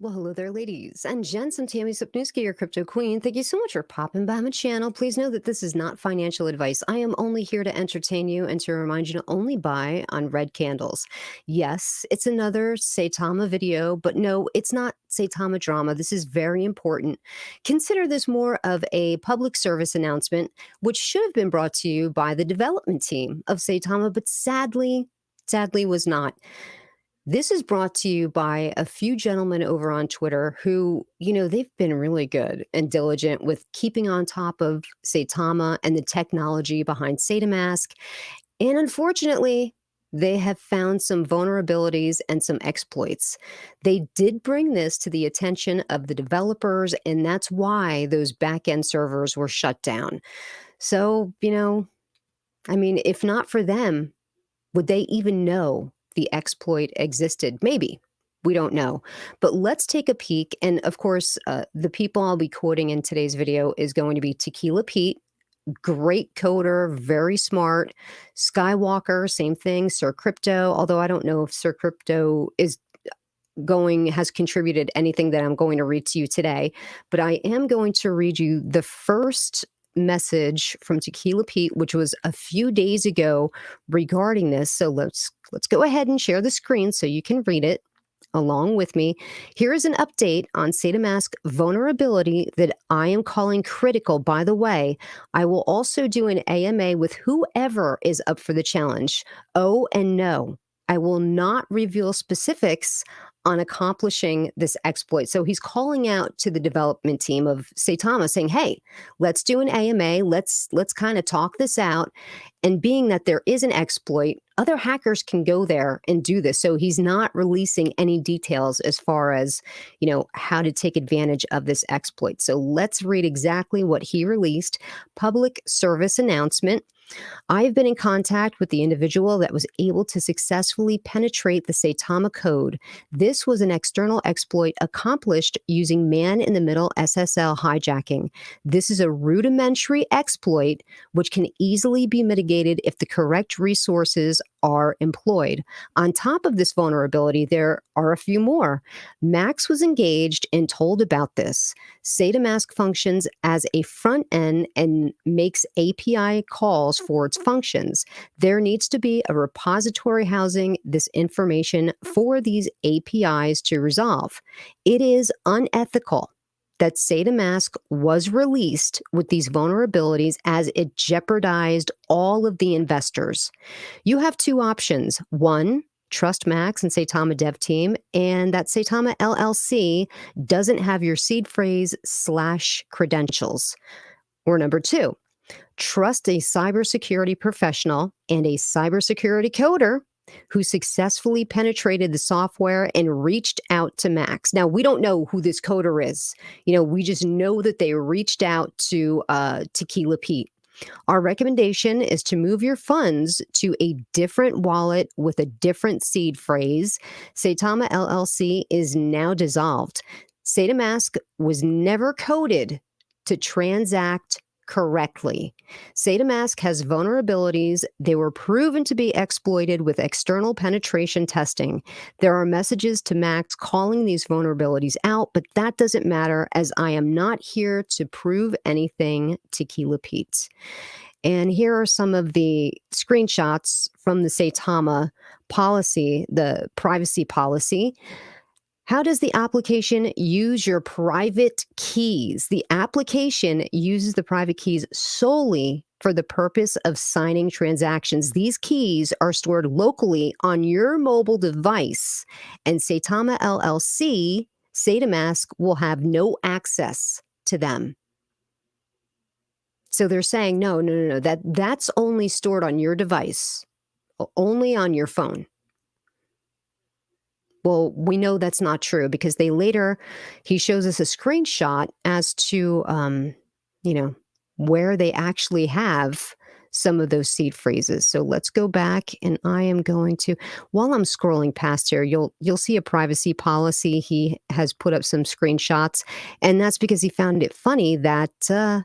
Well, hello there, ladies and gents. I'm Tammy Sipniewski, your crypto queen. Thank you so much for popping by my channel. Please know that this is not financial advice. I am only here to entertain you and to remind you to only buy on red candles. Yes, it's another Saitama video, but no, it's not Saitama drama. This is very important. Consider this more of a public service announcement, which should have been brought to you by the development team of Saitama, but sadly was not. This is brought to you by a few gentlemen over on Twitter who, they've been really good and diligent with keeping on top of Saitama and the technology behind SaitaMask. And unfortunately, they have found some vulnerabilities and some exploits. They did bring this to the attention of the developers, and that's why those back-end servers were shut down. So, if not for them, would they even know the exploit existed? Maybe. We don't know. But let's take a peek. And of course, the people I'll be quoting in today's video is going to be Tequila Pete, great coder, very smart. Skywalker, same thing. Sir Crypto, although I don't know if Sir Crypto has contributed anything that I'm going to read to you today. But I am going to read you the first message from Tequila Pete, which was a few days ago regarding this. So let's go ahead and share the screen so you can read it along with me. Here is an update on SaitaMask vulnerability that I am calling critical. By the way, I will also do an AMA with whoever is up for the challenge. Oh, and no, I will not reveal specifics on accomplishing this exploit. So he's calling out to the development team of Saitama saying, hey, let's do an AMA. Let's kind of talk this out. And being that there is an exploit, other hackers can go there and do this. So he's not releasing any details as far as, how to take advantage of this exploit. So let's read exactly what he released. Public service announcement. I've been in contact with the individual that was able to successfully penetrate the SaitaMa code. This was an external exploit accomplished using man-in-the-middle SSL hijacking. This is a rudimentary exploit which can easily be mitigated if the correct resources are employed. On top of this vulnerability, there are a few more. Max was engaged and told about this. SaitaMask functions as a front end and makes API calls for its functions. There needs to be a repository housing this information for these APIs to resolve. It is unethical that SaitaMask was released with these vulnerabilities as it jeopardized all of the investors. You have two options. One, trust Max and Saitama dev team, and that Saitama LLC doesn't have your seed phrase / credentials. Or number two, trust a cybersecurity professional and a cybersecurity coder who successfully penetrated the software and reached out to Max. Now, we don't know who this coder is. We just know that they reached out to Tequila Pete. Our recommendation is to move your funds to a different wallet with a different seed phrase. Saitama LLC is now dissolved. SaitaMask was never coded to transact correctly. SaitaMask has vulnerabilities. They were proven to be exploited with external penetration testing. There are messages to Max calling these vulnerabilities out, but that doesn't matter as I am not here to prove anything, Tequila Pete. And here are some of the screenshots from the Saitama policy, the privacy policy. How does the application use your private keys? The application uses the private keys solely for the purpose of signing transactions. These keys are stored locally on your mobile device, and Saitama LLC, SaitaMask, will have no access to them. So they're saying, no, that's only stored on your device, only on your phone. Well, we know that's not true because he shows us a screenshot as to, where they actually have some of those seed phrases. So let's go back, and I am going to, while I'm scrolling past here, you'll see a privacy policy. He has put up some screenshots, and that's because he found it funny that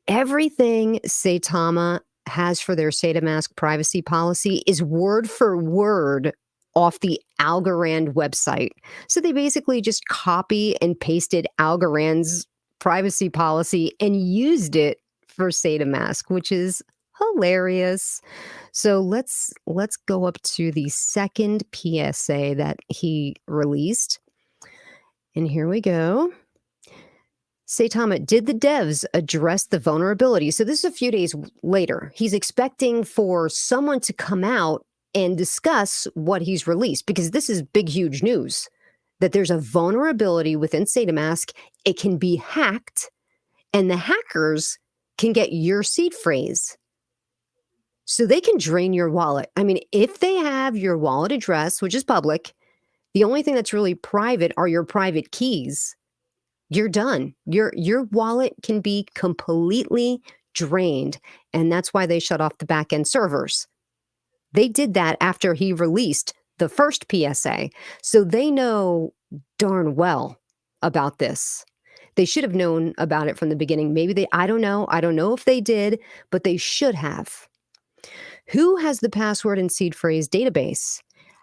everything Saitama has for their SaitaMask privacy policy is word for word off the Algorand website. So they basically just copy and pasted Algorand's privacy policy and used it for SaitaMask, which is hilarious. So let's go up to the second PSA that he released. And here we go. SaitaMa, did the devs address the vulnerability? So this is a few days later. He's expecting for someone to come out and discuss what he's released, because this is big, huge news that there's a vulnerability within SaitaMask. It can be hacked, and the hackers can get your seed phrase. So they can drain your wallet. I mean, if they have your wallet address, which is public, the only thing that's really private are your private keys. You're done. Your wallet can be completely drained, and that's why they shut off the back-end servers. They did that after he released the first PSA, so they know darn well about this. They should have known about it from the beginning. Maybe I don't know. I don't know if they did, but they should have. Who has the password and seed phrase database?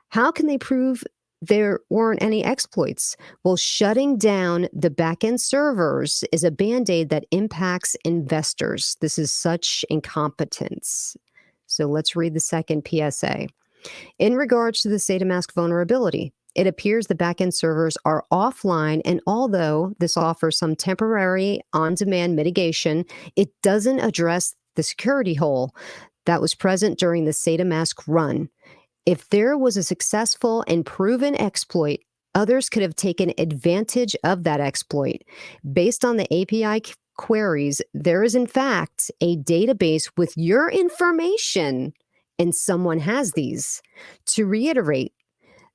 How can they prove there weren't any exploits? Well, shutting down the backend servers is a band-aid that impacts investors. This is such incompetence. So let's read the second PSA. In regards to the SaitaMask vulnerability, it appears the backend servers are offline, and although this offers some temporary on-demand mitigation, it doesn't address the security hole that was present during the SaitaMask run. If there was a successful and proven exploit, others could have taken advantage of that exploit. Based on the API queries, there is in fact a database with your information, and someone has these. To reiterate,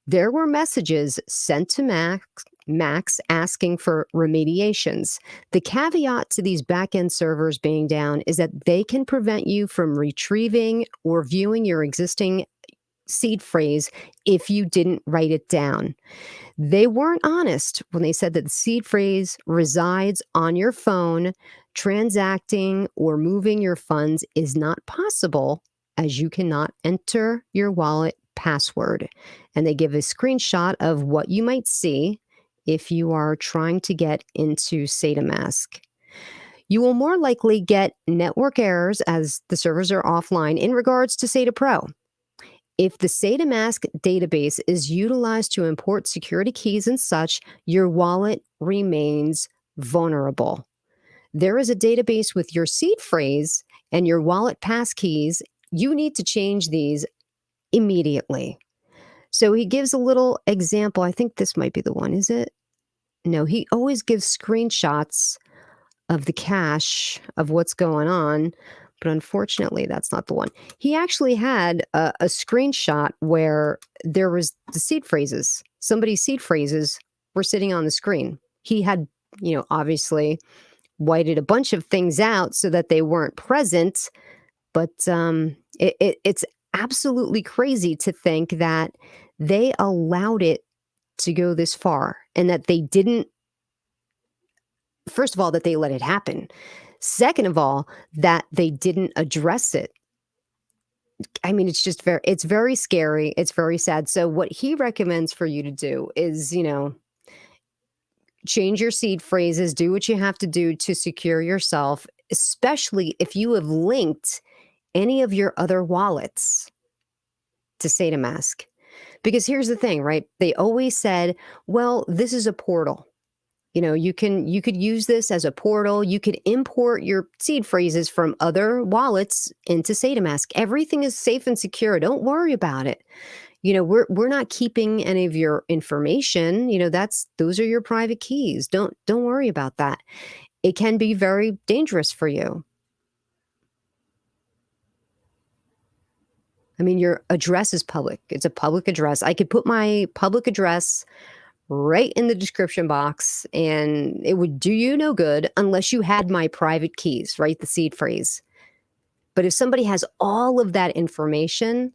there were messages sent to Max asking for remediations. The caveat to these backend servers being down is that they can prevent you from retrieving or viewing your existing seed phrase if you didn't write it down. They weren't honest when they said that the seed phrase resides on your phone. Transacting or moving your funds is not possible, as you cannot enter your wallet password. And they give a screenshot of what you might see if you are trying to get into SaitaMask. You will more likely get network errors as the servers are offline in regards to Saita Pro. If the SaitaMask database is utilized to import security keys and such, your wallet remains vulnerable. There is a database with your seed phrase and your wallet passkeys. You need to change these immediately. So he gives a little example. I think this might be the one, is it? No, he always gives screenshots of the cache of what's going on, but unfortunately, that's not the one. He actually had a screenshot where there was the seed phrases. Somebody's seed phrases were sitting on the screen. He had, obviously whited a bunch of things out so that they weren't present, but it's absolutely crazy to think that they allowed it to go this far, and that they didn't, first of all, that they let it happen. Second of all, that they didn't address it. I mean, it's very scary. It's very sad. So what he recommends for you to do is, change your seed phrases, do what you have to do to secure yourself, especially if you have linked any of your other wallets to SaitaMask. Because here's the thing, right? They always said, well, this is a portal. You could use this as a portal. You could import your seed phrases from other wallets into SaitaMask. Everything is safe and secure. Don't worry about it. We're not keeping any of your information. Those are your private keys. Don't worry about that. It can be very dangerous for you. I mean, your address is public. It's a public address. I could put my public address right in the description box, and it would do you no good unless you had my private keys, right? The seed phrase. But if somebody has all of that information,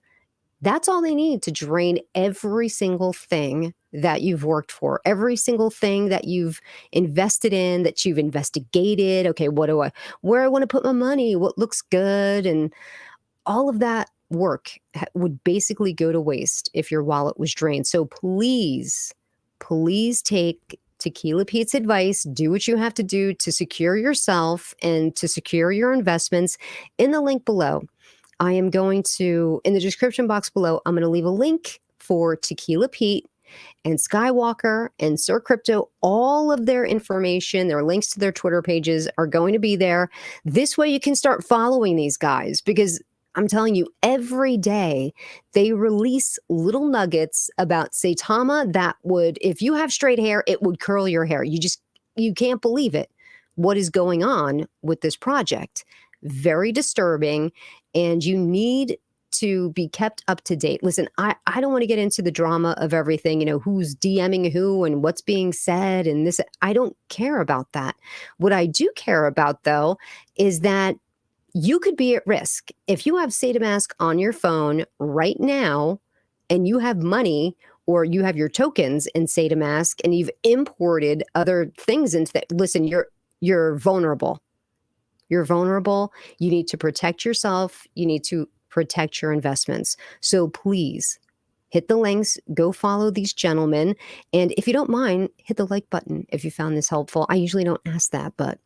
that's all they need to drain every single thing that you've worked for, every single thing that you've invested in, that you've investigated. Okay, where I want to put my money, what looks good, and all of that work would basically go to waste if your wallet was drained. So please, please take Tequila Pete's advice. Do what you have to do to secure yourself and to secure your investments in the link below. I am going to, in the description box below, I'm going to leave a link for Tequila Pete and Skywalker and Sir Crypto. All of their information, their links to their Twitter pages are going to be there. This way you can start following these guys, because I'm telling you, every day they release little nuggets about SAITAMA that would, if you have straight hair, it would curl your hair. You can't believe it. What is going on with this project? Very disturbing, and you need to be kept up to date. Listen, I don't want to get into the drama of everything, who's DMing who and what's being said and this. I don't care about that. What I do care about, though, is that you could be at risk. If you have SaitaMask on your phone right now and you have money or you have your tokens in SaitaMask and you've imported other things into that, listen, you're vulnerable. You're vulnerable. You need to protect yourself. You need to protect your investments. So please hit the links, go follow these gentlemen. And if you don't mind, hit the like button if you found this helpful. I usually don't ask that, but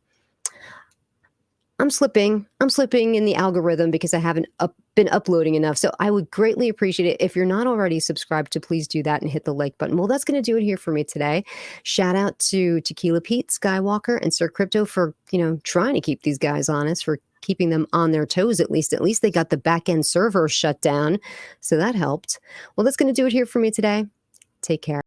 I'm slipping in the algorithm because I haven't been uploading enough. So I would greatly appreciate it. If you're not already subscribed, to please do that and hit the like button. Well, that's going to do it here for me today. Shout out to Tequila Pete, Skywalker, and Sir Crypto for, trying to keep these guys honest, for keeping them on their toes at least. At least they got the back end server shut down. So that helped. Well, that's going to do it here for me today. Take care.